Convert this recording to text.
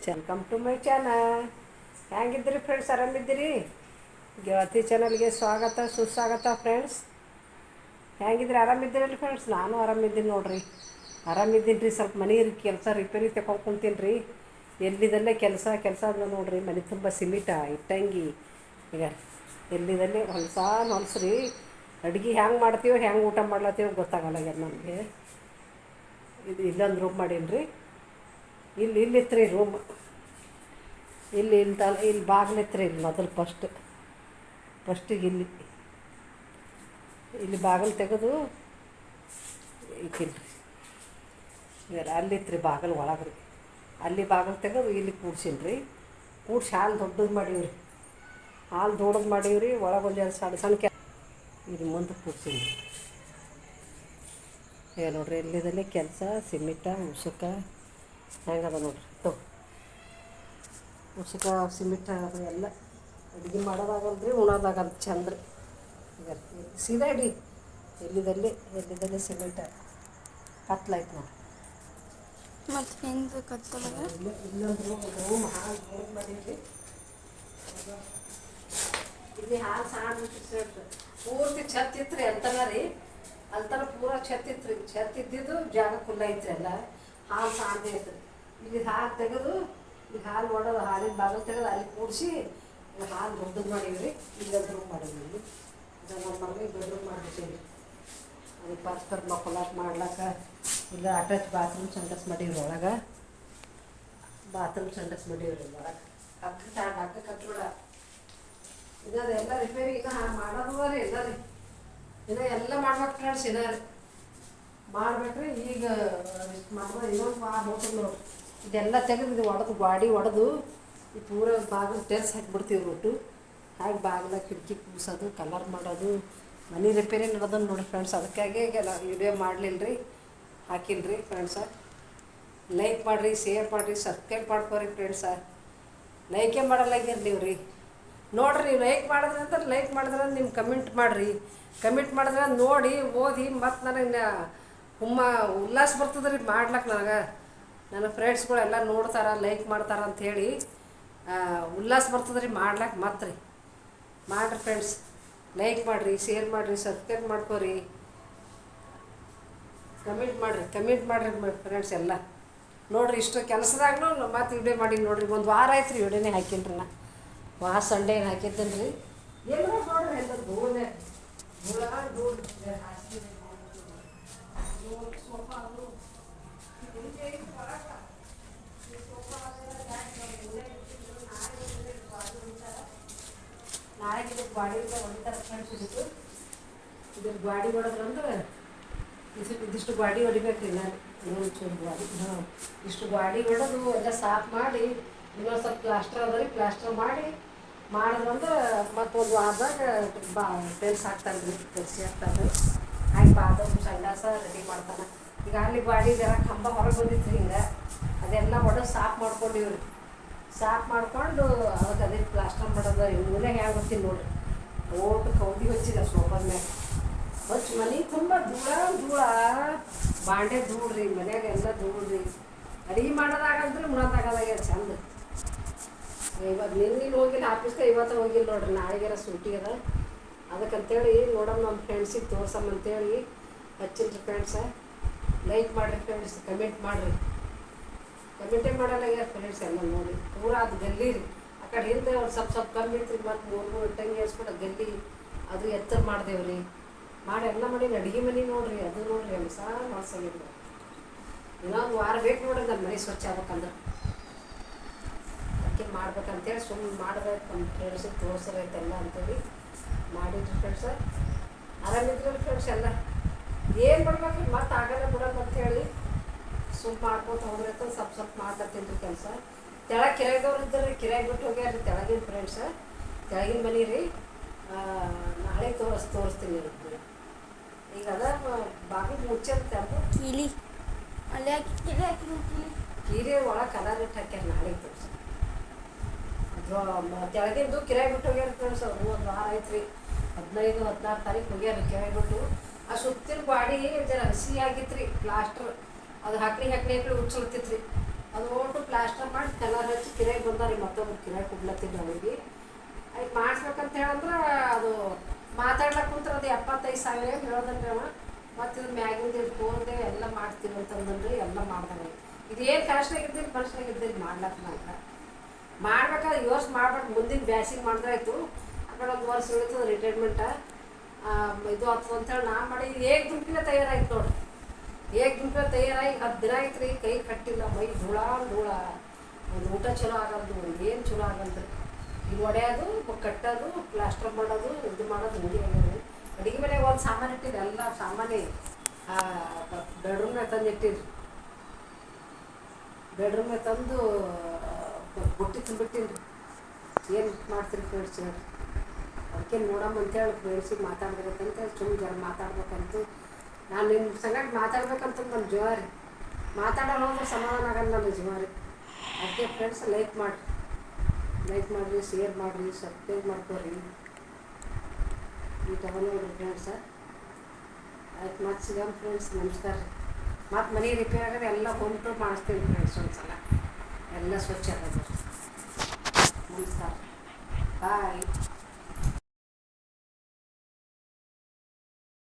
Welcome to my channel. ಹೆಂಗಿದ್ದೀರಿ friends? ಆರಾಮಿದ್ದೀರಿ? ಗೆಳತಿ ಚಾನಲ್ಗೆ ಸ್ವಾಗತ ಸುಸ್ವಾಗತ ಫ್ರೆಂಡ್ಸ್. ಹೆಂಗಿದ್ರಿ? ಆರಾಮಿದ್ದೀರಲ್ಲ ಫ್ರೆಂಡ್ಸ್? ನಾನು ಆರಾಮಿದ್ದೀನಿ ನೋಡ್ರಿ. ಆರಾಮಿದ್ದೀನಿ ರೀ. ಸ್ವಲ್ಪ ಮನೆ ಕೆಲಸ ರಿಪೇರಿ ತಗೊಂಡು ಕುಂತೀನಿ ರೀ. ಎಲ್ಲಿದಲ್ಲೇ ಕೆಲಸ ಅಂದ್ರೆ ನೋಡ್ರಿ, ಮನೆ ತುಂಬ ಸಿಮಿಟ ಇಟ್ಟಂಗಿ ಈಗ ಎಲ್ಲಿದಲ್ಲೇ ಹೊಲ್ಸ್ರಿ. ಅಡುಗೆ ಹೆಂಗೆ ಮಾಡ್ತೀವೋ ಹೆಂಗೆ ಊಟ ಮಾಡ್ಲತ್ತೀವೋ ಗೊತ್ತಾಗಲ್ಲ ನಮಗೆ. ಇದು ಇಲ್ಲೊಂದು ರೂಮ್ ಮಾಡೀನಿ ರೀ. ಇಲ್ಲಿತ್ತು ರೀ ರೂಮ್. ಇಲ್ಲಿ ಬಾಗಿಲಿತ್ತು ರೀ. ಇಲ್ಲಿ ಮೊದಲು ಫಸ್ಟಿಗೆ ಇಲ್ಲಿ ಬಾಗಿಲು ತೆಗೆದು ಇಕ್ಕಿಲ್ರಿ. ಅಲ್ಲಿತ್ತು ರೀ ಬಾಗಿಲು ಒಳಗೆ ರೀ. ಅಲ್ಲಿ ಬಾಗಿಲು ತೆಗೆದು ಇಲ್ಲಿ ಕೂಡ್ಸೀನಿ ರೀ. ಕೂಡ್ಸಿ ಹಾಲು ದೊಡ್ಡದು ಮಾಡೀವಿ ರೀ. ಹಾಲು ದೊಡ್ಡದು ಮಾಡೀವಿ ರೀ. ಒಳಗೆ ಒಂದು ಸಣ್ಣ ಇದು ಮುಂದೆ ಕೂಡ್ಸೀನಿ ರೀ. ಈಗ ನೋಡಿರಿ, ಎಲ್ಲಿದಲ್ಲಿ ಕೆಲಸ ಸಿಮಿಟ ಉಸುಕ ಹೆಂಗದ ನೋಡಿರಿ. ಉಸುಕ ಸಿಮಿಟ ಅದು ಎಲ್ಲ ಅಡುಗೆ ಮಾಡೋದಾಗಲ್ಲ ರೀ, ಉಣೋದಾಗಲ್ಲ ಚಂದ ರೀ. ಈಗ ಸೀದಾ ಇಡಿ. ಎಲ್ಲಿದಲ್ಲಿ ಸಿಮೆಂಟ ಕತ್ಲಾಯ್ತು ನೋಡಿ. ಮತ್ತು ಹೆಂಗೆ ಕತ್ತಲಾಗ ಇಲ್ಲೊಂದು ರೂಮ್ ಹಾಲು ರೂಮ್ ಮಾಡೀವಿ. ಇಲ್ಲಿ ಹಾಲು ಸಣ್ಣ ಪೂರ್ತಿ ಛತ್ ಇತ್ತು ರೀ. ಅಂತನ ರೀ, ಅಂತನ ಪೂರ ಛತ್ ಇತ್ತು ರೀ. ಛತ್ ಇದ್ದಿದ್ದು ಜಾಗ ಖುಲ್ಲ ಐತ್ರಿ. ಎಲ್ಲ ಹಾಲು ಸಾಣದೇ ಐತ್ರಿ. ಇಲ್ಲಿ ಹಾಲು ತೆಗೆದು ಈಗ ಹಾಲು ಒಡೆದು ಹಾಲಿನ ಬಾಗಿಲು ತೆಗೆದು ಅಲ್ಲಿ ಕೂಡಿಸಿ ಹಾಲು ದೊಡ್ಡದು ಮಾಡೀವಿ ರೀ. ಇಲ್ಲೊಂದು ರೂಮ್ ಮಾಡೀವಿ. ಇಲ್ಲಿ ನಮ್ಮ ಮಗಳಿಗೆ ಬೆಡ್ರೂಮ್ ಮಾಡಿಬಿಟ್ಟೀವಿ ರೀ. ಅದಕ್ಕೆ ಪರಸ್ಪರ ಮಕ್ಕಳಾಟ ಮಾಡ್ಲಾಕ ಇಲ್ಲ ಅಟ್ಯಾಚ್ ಬಾತ್ರೂಮ್ ಸಂಡಸ್ ಮಾಡೀವಿ ಒಳಗೆ. ಬಾತ್ರೂಮ್ ಸಂಡಸ್ ಮಾಡೀವಿ ರೀ ಒಳಗೆ. ಅಕ್ಕ ಕಟ್ಬಿಡ ಇದಾರೆ ಎಲ್ಲ ರಿಪೇರಿ. ಈಗ ಮಾಡೋದು ರೀ ಎಲ್ಲ ರೀ. ಎಲ್ಲ ಮಾಡ್ಬೇಕು ಫ್ರೆಂಡ್ಸ್. ರೀ ಮಾಡ್ಬೇಕ್ರಿ. ಈಗ ಮಾಡಿದ್ರೆ ಇನ್ನೊಂದು ಹೋಗ್ತದೆ ನೋಡಿ. ಇದೆಲ್ಲ ತೆಗೆದು ಇದು ಒಡೆದು ಈ ಪೂರ ಬಾಗಿಲು ಟೆರ್ಸ್ ಹಾಕಿಬಿಡ್ತೀವಿ ಒಟ್ಟು. ಹಾಗೆ ಬಾಗಿಲ ಕಿಟಕಿ ಕೂಸೋದು, ಕಲರ್ ಮಾಡೋದು, ಮನೆ ರಿಪೇರಿ ನಡೆದನ್ನು ನೋಡಿ ಫ್ರೆಂಡ್ಸ್. ಅದಕ್ಕಾಗಿ ಈಗ ವಿಡಿಯೋ ಮಾಡಲಿಲ್ಲ ರೀ, ಹಾಕಿಲ್ಲ ರೀ ಫ್ರೆಂಡ್ಸ. ಲೈಕ್ ಮಾಡಿರಿ, ಶೇರ್ ಮಾಡಿರಿ, ಸಬ್ಸ್ಕ್ರೈಬ್ ಮಾಡ್ಕೊರಿ ಫ್ರೆಂಡ್ಸ. ಲೈಕೇ ಮಾಡಲ್ಲಾಗಿರ್ಲಿವ್ ರೀ. ನೋಡಿರಿ, ನೀವು ಲೈಕ್ ಮಾಡಿದ್ರೆ ನಿಮ್ಮ ಕಮೆಂಟ್ ಮಾಡಿರಿ. ಕಮೆಂಟ್ ಮಾಡಿದ್ರೆ ನೋಡಿ ಓದಿ ಮತ್ತು ನನಗೆ ಉಲ್ಲಾಸ ಬರ್ತದೆ ರೀ ಮಾಡ್ಲಕ್ಕೆ. ನನ್ನ ಫ್ರೆಂಡ್ಸ್ಗಳೆಲ್ಲ ನೋಡ್ತಾರೆ, ಲೈಕ್ ಮಾಡ್ತಾರೆ ಅಂಥೇಳಿ ಉಲ್ಲಾಸ ಬರ್ತದೆ ರೀ ಮಾಡ್ಲಕ್ಕೆ. ಮತ್ತು ರೀ ಮಾಡಿರಿ ಫ್ರೆಂಡ್ಸ್. ಲೈಕ್ ಮಾಡಿರಿ, ಶೇರ್ ಮಾಡಿರಿ, ಸಬ್ಸ್ಕ್ರೈಬ್ ಮಾಡ್ಕೊರಿ, ಕಮೆಂಟ್ ಮಾಡಿರಿ ಫ್ರೆಂಡ್ಸ್ ಎಲ್ಲ. ನೋಡಿರಿ, ಇಷ್ಟು ಕೆಲಸದಾಗ್ಲೂ ಮತ್ತೆ ವಿಡಿಯೋ ಮಾಡಿ ನೋಡಿರಿ. ಒಂದು ವಾರ ಆಯ್ತು ರೀ ವಿಡಿಯೋನೇ ಹಾಕಿನಿ ರೀ. ಸಂಡೇ ಏನು ಹಾಕಿದ್ದೇನೆ ರೀ. ಎಲ್ಲ ನೋಡ್ರಿ, ಎಲ್ಲ ಧೂಳೇ ನಾಳೆ ಇದಕ್ಕೆ ಗಾಡಿಯಿಂದ ಹೊಡಿತಾರೆ ಫ್ರೆಂಡ್ಸ್. ಇದಕ್ಕೆ ಗಾಡಿ ಹೊಡೆದ್ರಂದ್ರೆ ಇದಿಷ್ಟು ಗಾಡಿ ಹೊಡಿಬೇಕು ರೀ. ನಾನು ಇನ್ನೊಂದು ಚೂರು ಗಾಡಿ ಇಷ್ಟು ಗಾಡಿ ಹೊಡೆದು ಎಲ್ಲ ಸಾಫ್ ಮಾಡಿ ಇನ್ನೊಂದು ಸ್ವಲ್ಪ ಪ್ಲಾಸ್ಟರ್ ಅದ ರೀ. ಪ್ಲಾಸ್ಟರ್ ಮಾಡಿದ್ರಂದ್ರೆ ಮತ್ತೊಂದು ವಾರದಾಗ ಟೆಲ್ಸ್ ಹಾಕ್ತಾನೆ ರೀ. ತೆಲ್ಸಿ ಹಾಕ್ತಾನೆ ರೀ. ಹಾಗೆ ಬಾತ್ರೂಮ್ ಸಂಡಾಸ ರೆಡಿ ಮಾಡ್ತಾನೆ. ಈಗ ಅಲ್ಲಿ ಗಾಡಿ ಜರ ಕಂಬ ಹೊರಗೆ ಬಂದಿತ್ತು ರೀ. ಹಿಂಗೆ ಅದೆಲ್ಲ ಹೊಡೆದು ಸಾಫ್ ಮಾಡ್ಕೊಂಡಿವಿ ರೀ. ಸಾಫ್ ಮಾಡಿಕೊಂಡು ಅದಕ್ಕೆ ಅದೇ ಪ್ಲಾಸ್ಟರ್ ಮಾಡೋದು ಮೂಲೆ ಹ್ಯಾಂಗೆ ಗೊತ್ತೀನಿ ನೋಡಿರಿ. ಓಟು ಕೌದಿ ಹಚ್ಚಿದ ಸೋಫಾದ ಮ್ಯಾಗ ಹಚ್ಚಿ ಮನೆ ತುಂಬ ಧೂಳ ಬಾಂಡೆ ಧೂಳು ರೀ. ಮನ್ಯಾಗ ಎಲ್ಲ ಧೂಳು ರೀ. ಅಡುಗೆ ಮಾಡೋದಾಗಂದ್ರೆ ಉಣೋದಾಗದಾಗ ಚಂದ. ಇವತ್ತು ನಿನ್ನೆ ಹೋಗಿಲ್ಲ ಆಫೀಸ್ಗೆ, ಇವತ್ತು ಹೋಗಿಲ್ಲ ನೋಡ್ರಿ. ನಾಳೆಗಾರ ಸೂಟಿ ಅದ. ಅದಕ್ಕಂತೇಳಿ ನೋಡಮ್ಮ ನಮ್ಮ ಫ್ರೆಂಡ್ಸಿಗೆ ತೋರ್ಸಮ್ಮಂತೇಳಿ ಹಚ್ಚಿನ್ರಿ ಫ್ರೆಂಡ್ಸ. ಲೈಕ್ ಮಾಡಿರಿ ಫ್ರೆಂಡ್ಸ್, ಕಮೆಂಟ್ ಮಾಡಿರಿ. ಕಮೆಂಟೇ ಮಾಡಲ್ಲ ಫ್ರೆಂಡ್ಸ್ ಎಲ್ಲ ನೋಡಿ. ಪೂರ ಅದು ಗಲ್ಲಿ ರೀ. ಆ ಕಡೆ ಹಿಂದೆ ಒಂದು ಸ್ವಲ್ಪ ಕಮ್ಮಿ ಇತ್ತು ರೀ. ಮತ್ತು ಮೂರು ಇಟ್ಟಂಗೆ ಏರ್ಸ್ಬಿಟ್ಟು ಗಲ್ಲಿ ಅದು ಎತ್ತರ ಮಾಡ್ದೇವ್ರಿ. ಎಲ್ಲ ಮಾಡಿ ಅಡುಗೆ ಮನೆ ನೋಡಿರಿ. ಅದು ನೋಡಿರಿ ಹೊಸ ಹೊಸಾಗಿಲ್ಲ. ಇನ್ನೊಂದು ವಾರ ಬೇಕು ನೋಡ್ರಿ ನನ್ನ ಮನೆ ಸ್ವಚ್ಛ ಆಗ್ಬೇಕಂದ್ರೆ. ಅದಕ್ಕೆ ಮಾಡ್ಬೇಕಂತೇಳಿ ಸುಮ್ಮನೆ ಮಾಡ್ಬೇಕು. ನಮ್ಮ ಫ್ರೆಂಡ್ಸಿಗೆ ತೋರ್ಸರೈತೆಲ್ಲ ಅಂತೇಳಿ ಮಾಡಿದ್ರಿ ಫ್ರೆಂಡ್ಸ. ಆರಾಮಿದ್ರಿ ಫ್ರೆಂಡ್ಸ್ ಎಲ್ಲ? ಏನು ಮಾಡ್ಬೇಕ್ರಿ, ಮತ್ತೆ ಆಗಲ್ಲ ಬಿಡೋದು ಅಂತೇಳಿ ಸುಮ್ಮನೆ ಮಾಡ್ಕೊತ ಹೋದ್ರೆ ಸ್ವಲ್ಪ ಮಾಡ್ಕೊತೀನಿ ರೀ ಕೆಲಸ. ತೆಳಗೆ ಕಿರಾಯ್ದವ್ರು ಇದ್ದಾರೆ ರೀ. ಕಿರಾಯಿ ಬಿಟ್ಟು ಹೋಗ್ಯಾರ ತೆಳಗಿನ ಫ್ರೆಂಡ್ಸ. ತೆಳಗಿನ ಮನೆ ರೀ. ನಾಳೆ ತೋರಿಸ್ತೀನಿ ರೀ. ಈಗ ಅದ ಬಾಗಿಲು ಮುಚ್ಚಂತ ಕೀಲಿ ಅಲ್ಲೇ ಹಾಕಿ ಕೀರೆ ಒಳಗೆ ಕಲರ್ ಇಟ್ಟು ಹಾಕ್ಯಾರ. ನಾಳೆ ತೋರಿಸಿ ಅದು ತೆಳಗಿಂದು ಕಿರಾಯಿ ಬಿಟ್ಟು ಹೋಗ್ಯಾರ ಫ್ರೆಂಡ್ಸ್. ಅವ್ರು ಒಂದು ವಾರ ಆಯ್ತು ರೀ. 15-16 ತಾರೀಕು ಹೋಗ್ಯಾರ ಕಿರಾಯಿ ಬಿಟ್ಟು. ಆ ಸುತ್ತಿನ ಗಾಡಿ ಜರ ಹಸಿ ಆಗಿತ್ತು ರೀ. ಪ್ಲಾಸ್ಟ್ರ್ ಅದು ಹಾಕಿ ಹುಚ್ಚುಳ್ತಿತ್ತು ರೀ. ಅದು ಓಟು ಪ್ಲಾಸ್ಟರ್ ಮಾಡಿ ಕಲರ್ ಹಚ್ಚಿ ಕಿರಾಯಿ ಬಂದಾರಿ ಮತ್ತೊಬ್ರು ಕಿರಾಯಿ ಕೊಡ್ಲತ್ತಿಲ್ಲ ಅವರಿಗೆ ಆಯ್ತು ಮಾಡಿಸ್ಬೇಕಂತ ಹೇಳಂದ್ರೆ ಅದು ಮಾತಾಡ್ಲಕ್ಕೆ ಕುಂತ್ರೆ ಅದು 75,000 ಹೇಳೋದನ್ರಿ ಅವ ಮತ್ತು ಇದು ಮ್ಯಾಗಿಂದ ಇದು ತೋರ್ದೆ ಎಲ್ಲ ಮಾಡ್ತೀವಿ ಅಂತಂದ್ರಿ ಎಲ್ಲ ಮಾಡ್ದಂಗೆ ಇದೇನು ಕನಸ್ನಾಗ ಇದ್ದಿದ್ದು ಮನುಷ್ಯನಾಗ ಇದ್ದಿದ್ದು ಮಾಡ್ಲಕ್ಕ ನಂಗೆ ಮಾಡ್ಬೇಕಾದ್ರೆ ಈ ವರ್ಷ ಮಾಡ್ಬೇಕು ಮುಂದಿನ ಬ್ಯಾಸಿಗೆ ಮಾಡಿದ್ರಾಯ್ತು ಆ ಕಡೆ ಒಂದು ವರ್ಷ ಉಳಿತದೆ ರಿಟೈರ್ಮೆಂಟ ಇದು ಆಗ್ತದೆ ಅಂತೇಳಿ ನಾ ಮಾಡಿ ಹೇಗೆ ದುಂಪಿನ ತಯಾರಾಯ್ತು ನೋಡ್ರಿ ಹೇಗೆ ದುಂಪಿನ ತಯಾರಾಗಿ 10 ದಿನ ಆಯ್ತು ರೀ ಕೈ ಕಟ್ಟಿಲ್ಲ ಮೈ ಧೂಳ ಒಂದು ಊಟ ಚಲೋ ಆಗಲ್ದು ಏನು ಚಲೋ ಆಗಲ್ದು ಇದು ಹೊಡೆಯೋದು ಕಟ್ಟೋದು ಪ್ಲಾಸ್ಟರ್ ಮಾಡೋದು ಇದು ಮಾಡೋದು ಹಿಂಗೆ ಆಗ್ಯದ ಅಡುಗೆ ಮನೆಗೆ ಒಂದು ಸಾಮಾನು ಇಟ್ಟಿರಿ ಎಲ್ಲ ಸಾಮಾನೇ ಬೆಡ್ರೂಮ್ನಾಗ ತಂದು ಇಟ್ಟಿರಿ ಬೆಡ್ರೂಮ್ನಾಗ ತಂದು ಬುಟ್ಟಿ ತುಂಬಿಟ್ಟಿನಿ ರೀ ಏನು ಮಾಡ್ತೀರಿ ಫ್ರೆಂಡ್ಸ್ ಹೇಳಿ ಅದಕ್ಕೆ ನೋಡಮ್ಮ ಅಂತೇಳಿ ಫ್ರೆಂಡ್ಸಿಗೆ ಮಾತಾಡ್ಬೇಕಂತ ಸುಮ್ಮನೆ ಜನ ಮಾತಾಡ್ಬೇಕಂತ ನಾನು ನಿಮ್ಮ ಸಂಗಡ ಮಾತಾಡ್ಬೇಕಂತ ನನ್ನ ಜವಾರಿ ಮಾತಾಡೋಣ ಹೋದ್ರೆ ಸಮಾಧಾನ ಆಗಲ್ಲ ನನ್ನ ಜವಾರಿ ಅದಕ್ಕೆ ಫ್ರೆಂಡ್ಸ್ ಲೈಕ್ ಮಾಡಿರಿ ಶೇರ್ ಮಾಡಿರಿ ಸಬ್ಸ್ಕ್ರೈಬ್ ಮಾಡ್ಕೊರಿ ಈ ತಗೊಂಡೋಗ್ರಿ ಫ್ರೆಂಡ್ಸ ಆಯ್ತು ಮತ್ತೆ ಸಿಗಮ್ ಫ್ರೆಂಡ್ಸ್ ನಮಸ್ಕಾರ ರೀ ಮತ್ತು ಮನೆ ರಿಪೇರ್ ಆಗೋದು ಎಲ್ಲ ಹೋಮ್ ಟೂರ್ ಮಾಡಿಸ್ತೀನಿ ಫ್ರೆಂಡ್ಸ್ ಒಂದು ಸಲ ಎಲ್ಲ ಸ್ವಚ್ಛ ಆಗೋದು ನಮಸ್ಕಾರ ಬಾಯ್